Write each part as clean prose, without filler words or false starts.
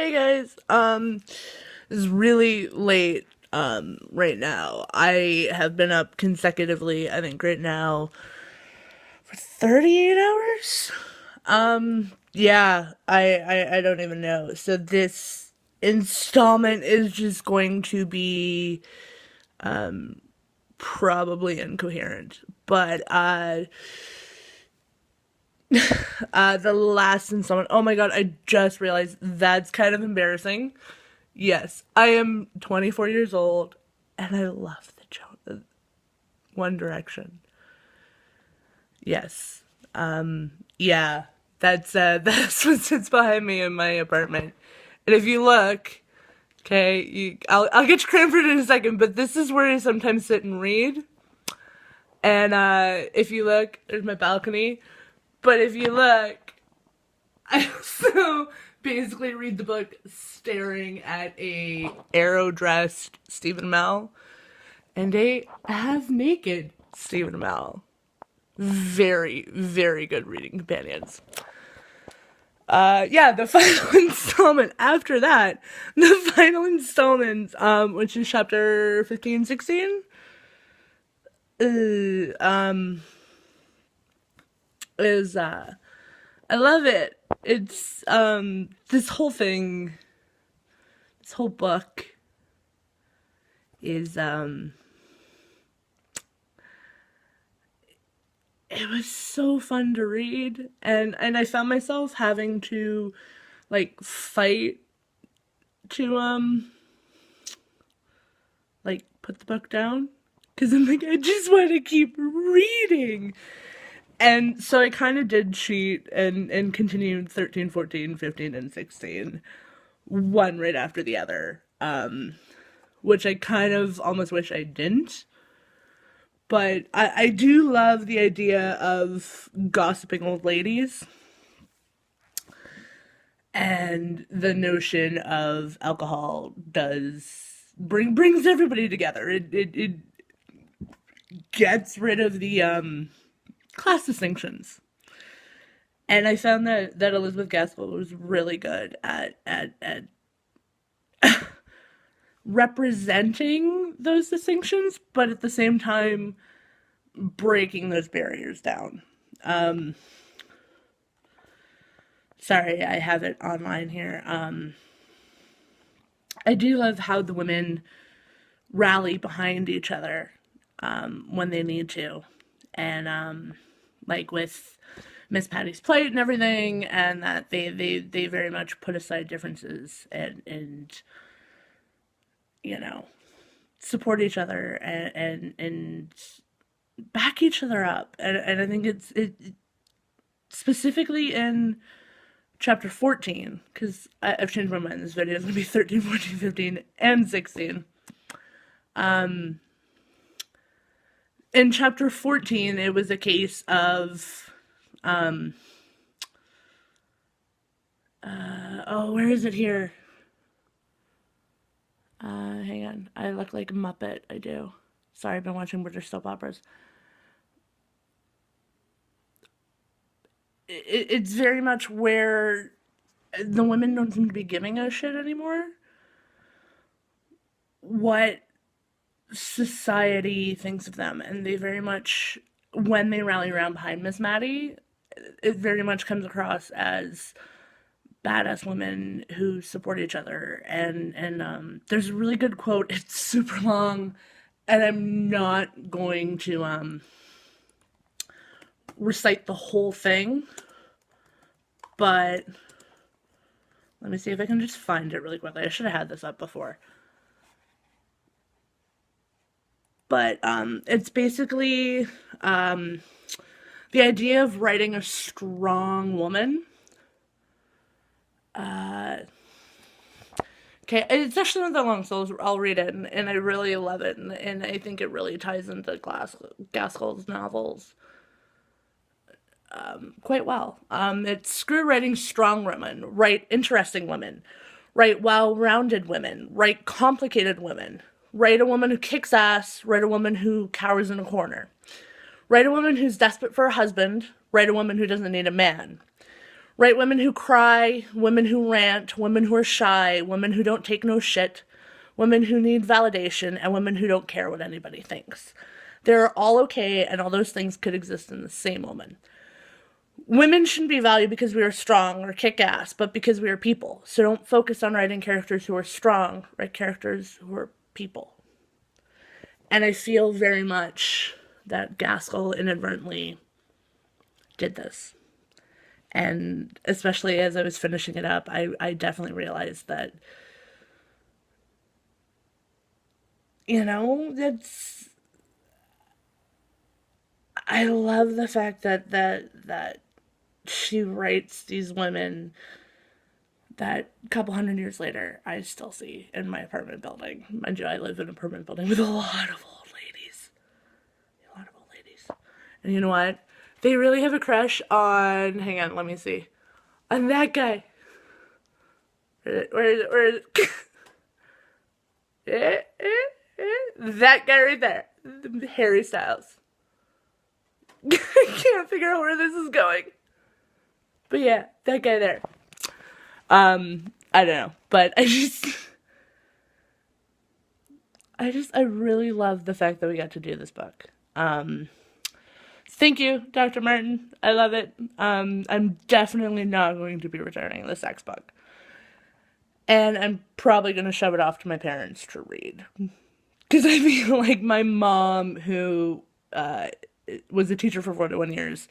Hey guys, it's really late, right now. I have been up consecutively, I think right now, for 38 hours? Yeah, I don't even know. So this installment is just going to be probably incoherent. But, the last installment, oh my god, I just realized that's kind of embarrassing. Yes, I am 24 years old and I love the One Direction. Yes. Yeah, that's what sits behind me in my apartment. And if you look, okay, I'll get to Cranford in a second, but this is where I sometimes sit and read. And if you look, there's my balcony. But if you look, I also basically read the book staring at a arrow-dressed Stephen Amell and a half-naked Stephen Amell. Very, very good reading companions. Yeah, the final installment after that, the final installment, which is chapter 15, 16, is, I love it. It's, this whole book is, it was so fun to read, and I found myself having to like fight to like put the book down because I'm like, I just want to keep reading. And so I kind of did cheat and continued 13, 14, 15, and 16, one right after the other, which I kind of almost wish I didn't. But I do love the idea of gossiping old ladies and the notion of alcohol brings everybody together. It gets rid of the class distinctions. And I found that Elizabeth Gaskell was really good at representing those distinctions, but at the same time breaking those barriers down. Sorry, I have it online here. I do love how the women rally behind each other when they need to, and like with Miss Patty's plate and everything, and that they very much put aside differences and you know support each other and back each other up, and I think it specifically in chapter 14, because I've changed my mind. This video is going to be 13, 14, 15, and 16. In chapter 14, it was a case of, oh, where is it here? Hang on. I look like a Muppet. I do. Sorry, I've been watching British soap operas. It's very much where the women don't seem to be giving a shit anymore. What society thinks of them, and they very much, when they rally around behind Miss Maddie, it very much comes across as badass women who support each other. And there's a really good quote. It's super long, and I'm not going to recite the whole thing, but let me see if I can just find it really quickly. I should have had this up before. But it's basically the idea of writing a strong woman. Okay, it's actually not that long, so I'll read it, and I really love it, and I think it really ties into Gaskell's novels quite well. It's screw writing strong women, write interesting women, write well-rounded women, write complicated women, write a woman who kicks ass, write a woman who cowers in a corner, write a woman who's desperate for a husband, write a woman who doesn't need a man, Write women who cry, women who rant, women who are shy, women who don't take no shit, women who need validation, and women who don't care what anybody thinks. They're all okay, and all those things could exist in the same woman. Women shouldn't be valued because we are strong or kick ass, but because we are people. So don't focus on writing characters who are strong, write characters who are people. And I feel very much that Gaskell inadvertently did this. And especially as I was finishing it up, I definitely realized that, that's, I love the fact that she writes these women that a couple hundred years later I still see in my apartment building. Mind you, I live in an apartment building with a lot of old ladies. A lot of old ladies. And you know what? They really have a crush on, hang on, let me see. On that guy. Where is it? That guy right there. Harry Styles. I can't figure out where this is going. But yeah, that guy there. I don't know. But I really love the fact that we got to do this book. Thank you, Dr. Martin. I love it. I'm definitely not going to be returning the sex book. And I'm probably going to shove it off to my parents to read. Because I feel like my mom, who was a teacher for 41 years,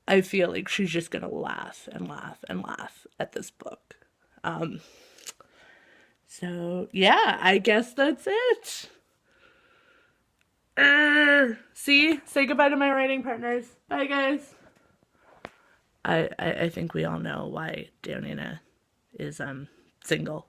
I feel like she's just going to laugh and laugh and laugh at this book. So, yeah, I guess that's it. See? Say goodbye to my writing partners. Bye, guys. I think we all know why Deonina is single.